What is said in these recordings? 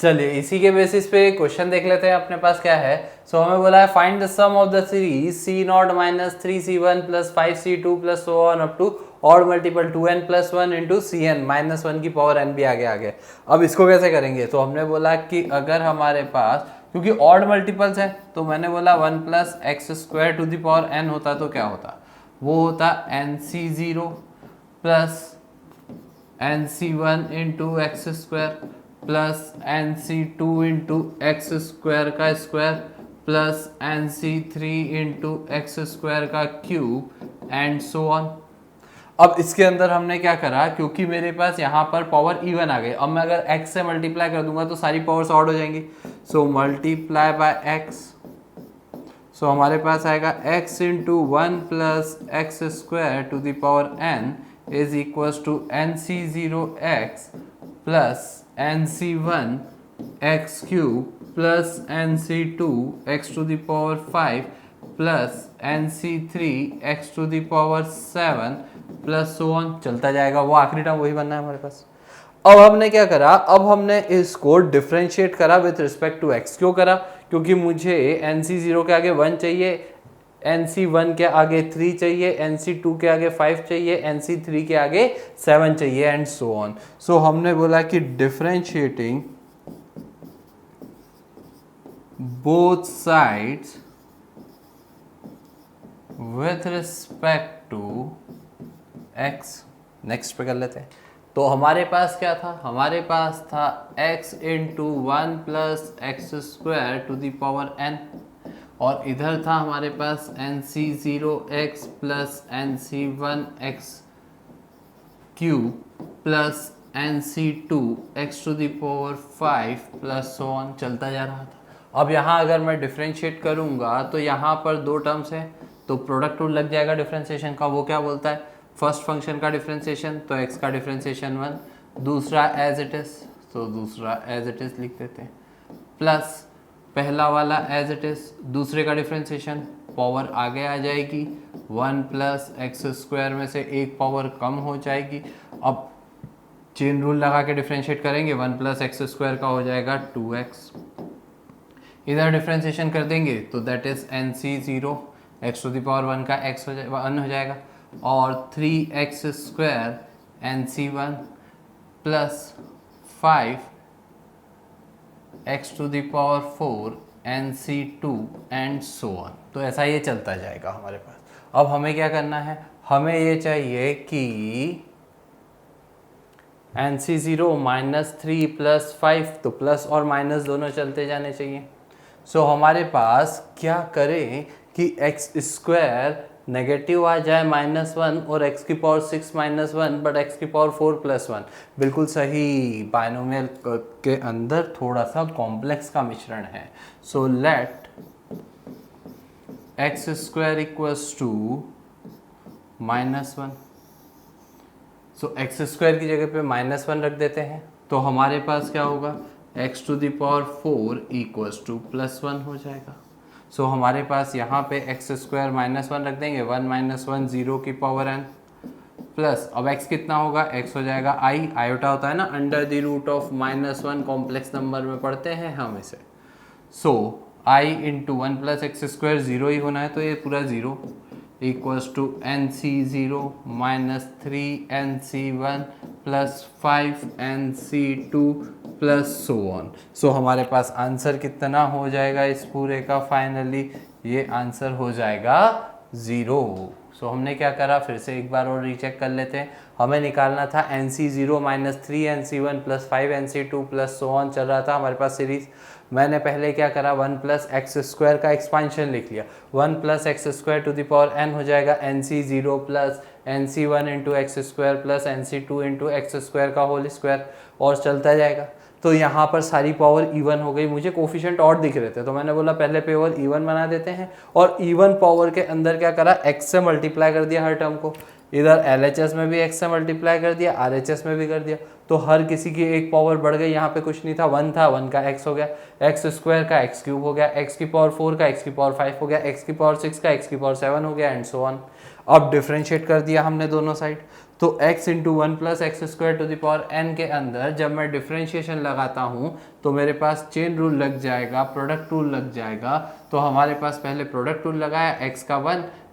चलिए इसी के बेसिस पे क्वेश्चन देख लेते हैं अपने पास क्या है। सो हमें बोला है find the sum of the series c naught minus 3c1 plus 5c2 plus so on up to odd multiple 2n plus 1 into c n minus 1 की पावर n भी आगे आ गया। अब इसको कैसे करेंगे, तो हमने बोला कि अगर हमारे पास क्योंकि ऑड मल्टीपल्स है तो मैंने बोला 1 plus x square to the power n होता तो क्या होता, वो होता nc0 plus nc1 into x square plus nc2 into x square का square plus nc3 into x square का क्यूब एंड सो ऑन। अब इसके अंदर हमने क्या करा, क्योंकि मेरे पास यहाँ पर पावर इवन आ गई, अब मैं अगर x से मल्टीप्लाई कर दूंगा तो सारी पावर्स ऑड हो जाएंगी। So multiply by x, so हमारे पास आएगा x into 1 plus x square to the power n is equal to nc0x plus nc1 x cube plus nc2 x to the power 5 plus nc3 x to the power 7 plus so on, चलता जाएगा। वो आखिरी term वही बनना है हमारे पास। अब हमने क्या करा, अब हमने इसको डिफरेंशिएट करा विथ रिस्पेक्ट टू x। क्यों करा, क्योंकि मुझे nc0 के आगे 1 चाहिए, nc1 के आगे 3 चाहिए, nc2 के आगे 5 चाहिए, nc3 के आगे 7 चाहिए एंड सो ऑन। सो हमने बोला कि differentiating both sides with respect to x। Next पे कर लेते हैं। तो हमारे पास क्या था, हमारे पास था x into 1 plus x square to the power n, और इधर था हमारे पास nc0x plus nc1x cube plus nc2x to the power 5 plus so on, चलता जा रहा था। अब यहाँ अगर मैं डिफरेंशिएट करूँगा तो यहाँ पर दो टर्म्स है तो प्रोडक्ट रूल लग जाएगा डिफरेंशिएशन का। वो क्या बोलता है, फर्स्ट फंक्शन का डिफरेंशिएशन तो x का डिफरेंशिएशन 1, दूसरा एज इट इज तो दूसरा एज इट इज लिख देते हैं, प्लस पहला वाला एज इट इज, दूसरे का डिफरेंशिएशन पावर आगे आ जाएगी 1 प्लस एक्स स्क्वायर में से एक पावर कम हो जाएगी। अब चेन रूल लगा के डिफरेंशिएट करेंगे, 1 प्लस एक्स स्क्वायर का हो जाएगा 2x, इधर डिफरेंशिएशन कर देंगे तो that is nc0 x to the power 1 का x हो जाएगा 1 हो जाएगा, और 3x square nc1 plus 5 x to the power 4 nc2 and so on. तो ऐसा ये चलता जाएगा हमारे पास। अब हमें क्या करना है, हमें ये चाहिए कि nc0 माइनस 3 प्लस 5, तो प्लस और माइनस दोनों चलते जाने चाहिए। सो हमारे पास क्या करें कि एक्स स्क्वायर नेगेटिव आ जाए -1 और x की पावर 6 माइनस 1 बट x की पावर 4 प्लस 1, बिल्कुल सही। बाइनोमियल के अंदर थोड़ा सा कॉम्प्लेक्स का मिश्रण है। So let x square equals to -1, so x square की जगह पे -1 रख देते हैं तो हमारे पास क्या होगा, x to the power 4 equals to +1 हो जाएगा। सो हमारे पास यहाँ पे एक्स स्क्वायर -1 रख देंगे, 1 माइनस 1 0 की पावर n प्लस, अब x कितना होगा, x हो जाएगा i, आयोटा होता है ना under the root of -1, complex number में पढ़ते हैं हम इसे। So i into 1 plus x square 0 ही होना है तो ये पूरा 0 equals to nc0 minus 3nc1 plus 5nc2 plus so on. So हमारे पास आंसर कितना हो जाएगा इस पूरे का, फाइनली ये आंसर हो जाएगा 0। सो हमने क्या करा, फिर से एक बार और रीचेक कर लेते हैं। हमें निकालना था nc0 minus 3nc1 plus 5nc2 plus so on चल रहा था हमारे पास सीरीज। मैंने पहले क्या करा, 1 प्लस एक्स स्क्वायर का एक्सपांशन लिख लिया, 1 plus x square to the power n हो जाएगा nc0 plus nc1 into x square plus nc2 into x square का होल स्क्वायर, और चलता जाएगा। तो यहाँ पर सारी पावर इवन हो गई, मुझे कोफिशिएंट और दिख रहे थे तो मैंने बोला पहले पावर इवन बना देते हैं, और इवन पावर के अंदर क्या करा, x से मल्टीप्लाई कर दिया हर टर्म को, इधर LHS में भी x से मल्टीप्लाई कर दिया, RHS में भी कर दिया, तो हर किसी की एक पावर बढ़ गई। यहाँ पे कुछ नहीं था, 1 था, 1 का x हो गया, एक्स स्क्वायर का x क्यूब हो गया, x की पावर 4 का x की पावर 5 हो गया, x की पावर 6 का x की पावर 7 हो गया एंड सो ऑन। अब डिफ्रेंशिएट कर दिया हमने दोनों साइड, तो x into one plus x square to the power n के अंदर जब मैं डिफ्रेंशिएशन लगाता हूँ तो मेरे पास चेन रूल लग जाएगा, प्रोडक्ट रूल लग जाएगा। तो हमारे पास पहले प्रोडक्ट रूल लगाया, x का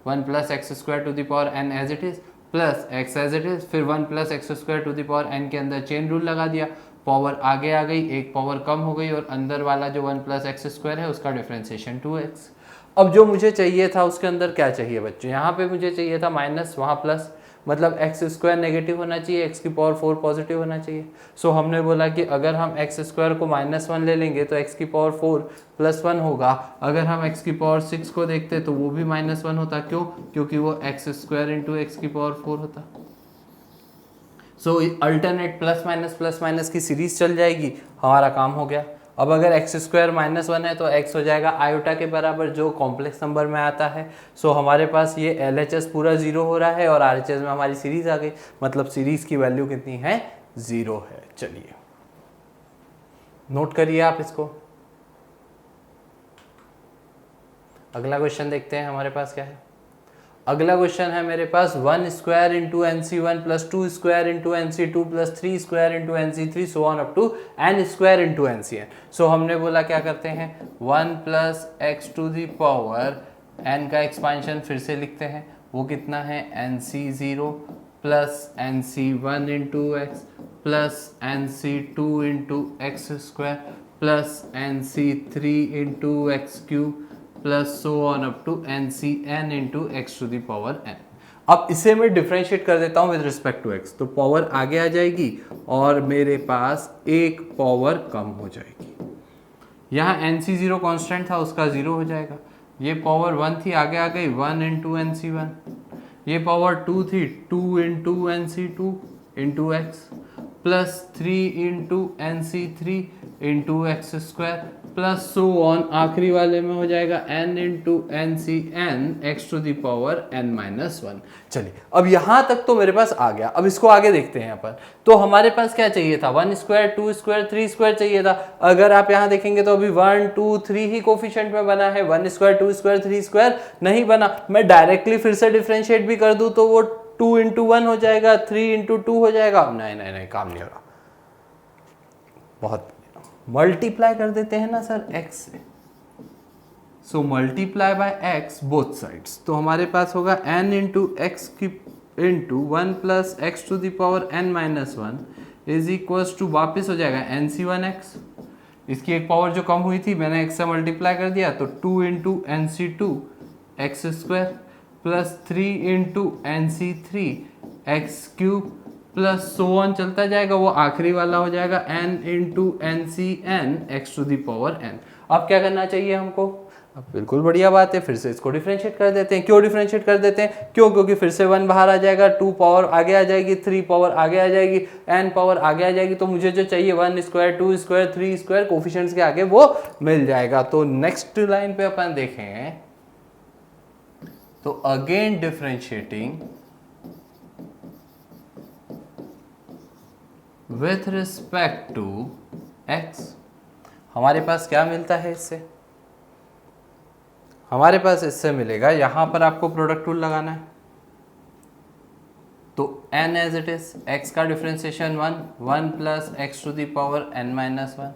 1 plus x square to the power n as it is plus x as it is, फिर 1 plus x square to the power n के अंदर चेन रूल लगा दिया, पावर आगे आ गई, एक पावर कम हो गई और अंदर वाला जो 1 प्लस एक्स स्क्वायर है उसका डिफ्रेंशिएशन 2x। अब जो मुझे चाहिए था उसके अंदर क्या चाहिए बच्चों, यहाँ पे मुझे चाहिए था माइनस, वहाँ प्लस, मतलब एक्स स्क्वायर नेगेटिव होना चाहिए, एक्स की पावर 4 पॉजिटिव होना चाहिए। सो हमने बोला कि अगर हम एक्स स्क्वायर को -1 ले लेंगे तो एक्स की पावर 4 + 1 होगा। अगर हम एक्स की पावर 6 को देखते तो वो भी -1 होता, क्यों? क्योंकि वो एक्स स्क्वायर इंटू एक्स की पावर 4 होता। सो अल्टरनेट प्लस माइनस की सीरीज चल जाएगी, हमारा काम हो गया। अब अगर एक्स स्क्वायर -1 है तो x हो जाएगा आयोटा के बराबर जो कॉम्प्लेक्स नंबर में आता है। सो हमारे पास ये LHS पूरा 0 हो रहा है और RHS में हमारी सीरीज आ गई, मतलब सीरीज की वैल्यू कितनी है? 0 है। चलिए नोट करिए आप इसको। अगला क्वेश्चन देखते हैं हमारे पास क्या है। अगला क्वेश्चन है मेरे पास 1 square into NC1 plus 2 square into NC2 plus 3 square into NC3 so on up to n square into NCn। So हमने बोला क्या करते हैं, 1 plus x to the power n का एक्सपांशन फिर से लिखते हैं, वो कितना है NC0 plus NC1 into x plus NC2 into x square plus NC3 into x cube plus so on up to NCn into x to the power n। अब इसे मैं डिफ्रेंशिएट कर देता हूँ विद रिस्पेक्ट टू x, तो power आगे आ जाएगी और मेरे पास एक पावर कम हो जाएगी। यहाँ NC0 कांस्टेंट था उसका 0 हो जाएगा, ये पावर 1 थी आगे आ गई 1 इंटू NC1, ये पावर 2 थी 2 into NC2 into x plus 3 into NC3 into x square plus so on, आखिरी वाले में हो जाएगा n into NCn x to the power n-1। चलिए अब यहाँ तक तो मेरे पास आ गया। अब इसको आगे देखते हैं यहाँ पर। तो हमारे पास क्या चाहिए था, 1 स्क्वायर 2 स्क्वायर 3 स्क्वायर चाहिए था। अगर आप यहाँ देखेंगे तो अभी 1 2 3 ही कोफिशिएंट में बना है, 1 स्क्वायर 2 स्क्वायर 3 स्क्वायर नहीं बना। मैं डायरेक्टली फिर से डिफ्रेंशिएट भी कर दूँ तो वो 2 इंटू 1 हो जाएगा, 3 इंटू 2 हो जाएगा। नहीं नहीं नहीं, काम नहीं हो रहा। बहुत मल्टीप्लाई कर देते हैं ना सर x से, so multiply by x both sides. तो हमारे पास होगा n इंटू एक्स की into 1 plus x to the power n-1 is equals to, वापिस हो जाएगा NC1x, इसकी एक पावर जो कम हुई थी मैंने x से मल्टीप्लाई कर दिया तो 2 into NC2 x square plus 3 into NC3 x cube plus so on चलता जाएगा, वो आखिरी वाला हो जाएगा n into NCn x to the power n। अब क्या करना चाहिए हमको, अब बिल्कुल बढ़िया बात है, फिर से इसको डिफरेंशिएट कर देते हैं। क्यों डिफरेंशिएट कर देते हैं? क्यों? क्योंकि फिर से 1 बाहर आ जाएगा, 2 पावर आगे आ जाएगी, 3 पावर आगे आ जाएगी, n पावर आगे आ जाएगी। तो मुझे जो चाहिए 1 स्क्वायर 2 स्क्वायर 3 स्क्वायर कोफिशिएंट्स के आगे वो मिल जाएगा। तो नेक्स्ट लाइन पे अपन देखें तो again differentiating with respect to x, हमारे पास क्या मिलता है इससे, हमारे पास इससे मिलेगा, यहां पर आपको प्रोडक्ट रूल लगाना है तो n as it is, x का differentiation 1 plus x to the power n-1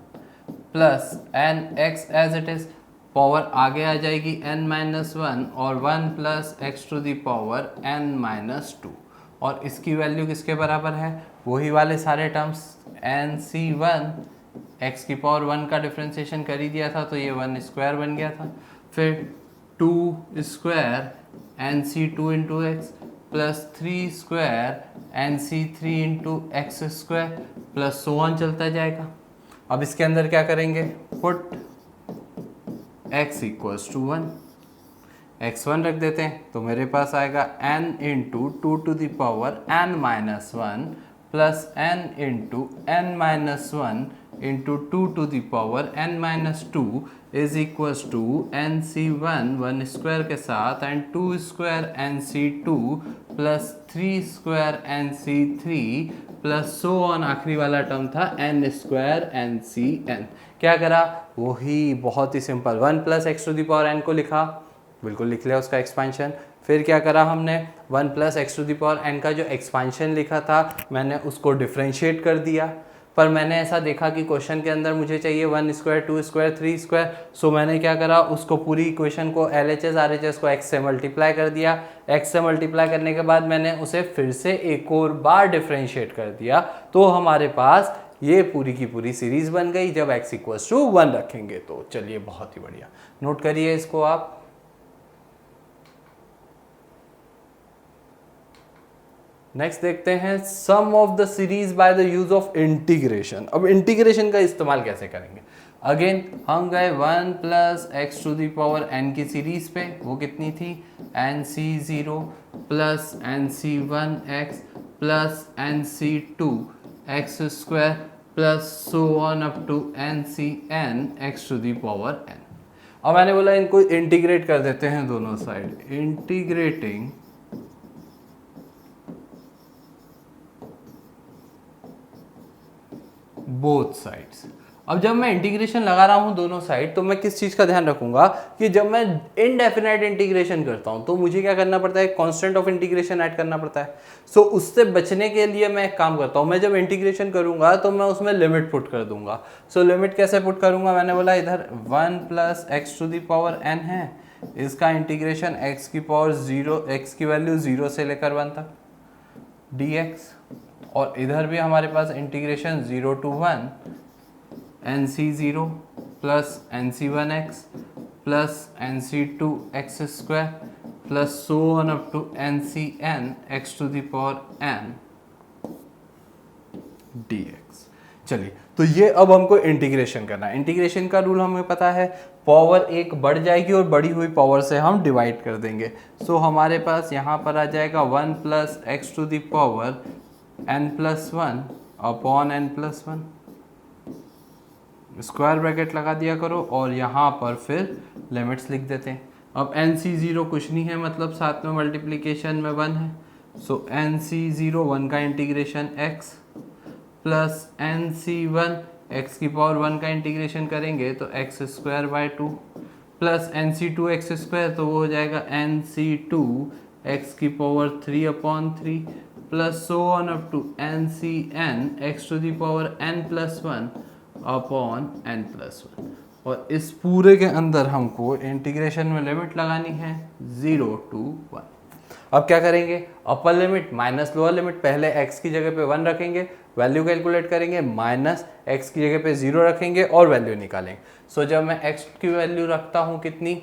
plus n x as it is, power आगे आ जाएगी n-1 और 1 plus x to the power n-2 और इसकी वैल्यू किसके बराबर है, वही वाले सारे टर्म्स NC1 x की पावर 1 का डिफरेंशिएशन कर ही दिया था तो ये 1 स्क्वायर बन गया था, फिर 2 square NC2 into x plus 3 square NC3 into x square plus so on चलता जाएगा। अब इसके अंदर क्या करेंगे, put x equals to 1, x1 रख देते हैं तो मेरे पास आएगा n into 2 to the power n-1 plus n into n-1 into 2 to the power n-2 is equals to NC1 1 square के साथ and 2 square NC2 plus 3 square NC3 plus so on, आखिरी वाला टर्म था n स्क्वायर NCn। क्या करा, वही बहुत ही simple 1 plus x to the power n को लिखा, बिल्कुल लिख लिया उसका एक्सपेंशन, फिर क्या करा हमने, 1 plus x to the power n का जो एक्सपांशन लिखा था मैंने उसको डिफ्रेंशिएट कर दिया। पर मैंने ऐसा देखा कि क्वेश्चन के अंदर मुझे चाहिए 1 स्क्वायर 2 स्क्वायर 3 स्क्वायर, सो मैंने क्या करा, उसको पूरी इक्वेशन को LHS RHS को x से मल्टीप्लाई कर दिया। x से मल्टीप्लाई करने के बाद मैंने उसे फिर से एक और बार डिफ्रेंशिएट कर दिया, तो हमारे पास ये पूरी की पूरी सीरीज बन गई जब x इक्वल्स टू 1 रखेंगे तो। चलिए बहुत ही बढ़िया, नोट करिए इसको आप। नेक्स्ट देखते हैं sum of the series by the use of integration. अब इंटीग्रेशन का इस्तेमाल कैसे करेंगे, अगेन हम गए 1 plus x to the power n की सीरीज पे, वो कितनी थी, NC0 plus NC1x plus NC2 x square plus so on up to NCn x to the power n। अब मैंने बोला इनको इंटीग्रेट कर देते हैं दोनों साइड, इंटीग्रेटिंग बोथ साइड्स। अब जब मैं इंटीग्रेशन लगा रहा हूं दोनों साइड तो मैं किस चीज का ध्यान रखूंगा कि जब मैं इनडेफिनाइट इंटीग्रेशन करता हूं तो मुझे क्या करना पड़ता है, कांस्टेंट ऑफ इंटीग्रेशन ऐड करना पड़ता है। सो उससे बचने के लिए मैं एक काम करता हूं, मैं जब इंटीग्रेशन करूंगा तो मैं उसमें लिमिट पुट कर दूंगा। सो लिमिट कैसे पुट करूंगा, मैंने बोला इधर 1 plus x to the power n है, इसका इंटीग्रेशन x की पावर 0, x की वैल्यू 0 से लेकर 1 तक dx, और इधर भी हमारे पास integration 0 to 1 NC0 plus NC1x plus NC2 x square plus so on up to NCn x to the power n dx। चलिए तो ये अब हमको इंटीग्रेशन करना है। इंटीग्रेशन का रूल हमें पता है, पावर एक बढ़ जाएगी और बढ़ी हुई पावर से हम डिवाइड कर देंगे। सो हमारे पास यहाँ पर आ जाएगा 1 plus x to the power n plus 1 upon n plus 1, square bracket लगा दिया करो और यहाँ पर फिर लिमिट्स लिख देते हैं। अब NC0 कुछ नहीं है, मतलब साथ में मल्टीप्लीकेशन में 1 है, सो NC0 1 का integration x plus NC1 x की पावर 1 का इंटीग्रेशन करेंगे तो x square by 2 plus NC2 x square, तो वो हो जाएगा NC2 x की power 3 upon 3 plus so on up to NCn x to the power n plus 1 upon n plus 1। और इस पूरे के अंदर हमको इंटीग्रेशन में लिमिट लगानी है 0 to 1। अब क्या करेंगे, upper limit minus lower limit, पहले x की जगह पे 1 रखेंगे, वैल्यू कैलकुलेट करेंगे, माइनस x की जगह पे 0 रखेंगे और वैल्यू निकालेंगे। सो जब मैं x की वैल्यू रखता हूँ कितनी,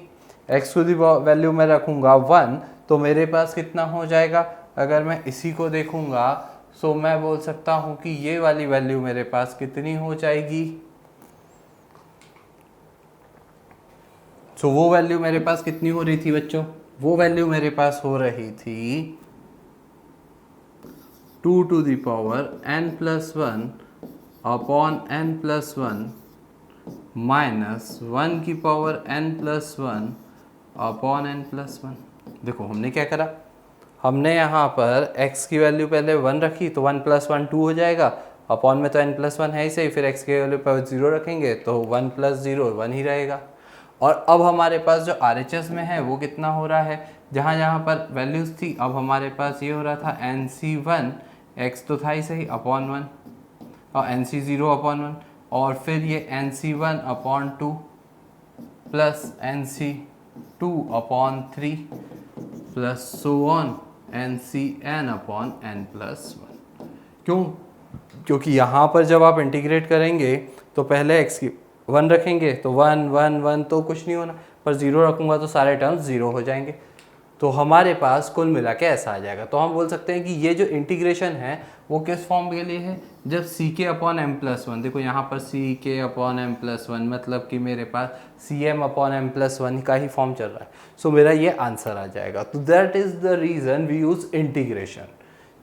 x टू दी वैल्यू में रखूँगा 1, तो मेरे पास कितना हो जाएगा, अगर मैं इसी को देखूँगा सो मैं बोल सकता हूँ कि ये वाली वैल्यू मेरे पास कितनी हो जाएगी। सो वो वैल्यू मेरे पास कितनी हो रही थी बच्चों, वो वैल्यू मेरे पास हो रही थी 2 to the power n plus 1 upon n plus 1 minus 1 की power n plus 1 upon n plus 1। देखो हमने क्या करा, हमने यहाँ पर x की वैल्यू पहले 1 रखी तो 1 प्लस 1 2 हो जाएगा, अपॉन में तो n प्लस 1 है ही सही, फिर x की वैल्यू पर 0 रखेंगे तो 1 प्लस 0 1 ही रहेगा। और अब हमारे पास जो RHS में है वो कितना हो रहा है, जहाँ जहाँ पर वैल्यूज़ थी अब हमारे पास ये हो रहा था NC1 x तो था ही सही अपॉन 1 और NC0 अपॉन 1 और फिर ये NC1 upon 2 plus NC2 upon 3 plus so on NCn upon n plus 1। क्यों, क्योंकि यहाँ पर जब आप इंटीग्रेट करेंगे तो पहले x की 1 रखेंगे तो 1 1 1 तो कुछ नहीं होना, पर 0 रखूँगा तो सारे टर्म्स 0 हो जाएंगे, तो हमारे पास कुल मिला के ऐसा आ जाएगा। तो हम बोल सकते हैं कि ये जो इंटीग्रेशन है वो किस फॉर्म के लिए है, जब CK अपॉन m प्लस 1, देखो यहाँ पर CK अपॉन m प्लस 1 मतलब कि मेरे पास CM अपॉन m प्लस 1 का ही फॉर्म चल रहा है। सो मेरा ये आंसर आ जाएगा। तो that is the reason we use integration.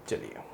चलिए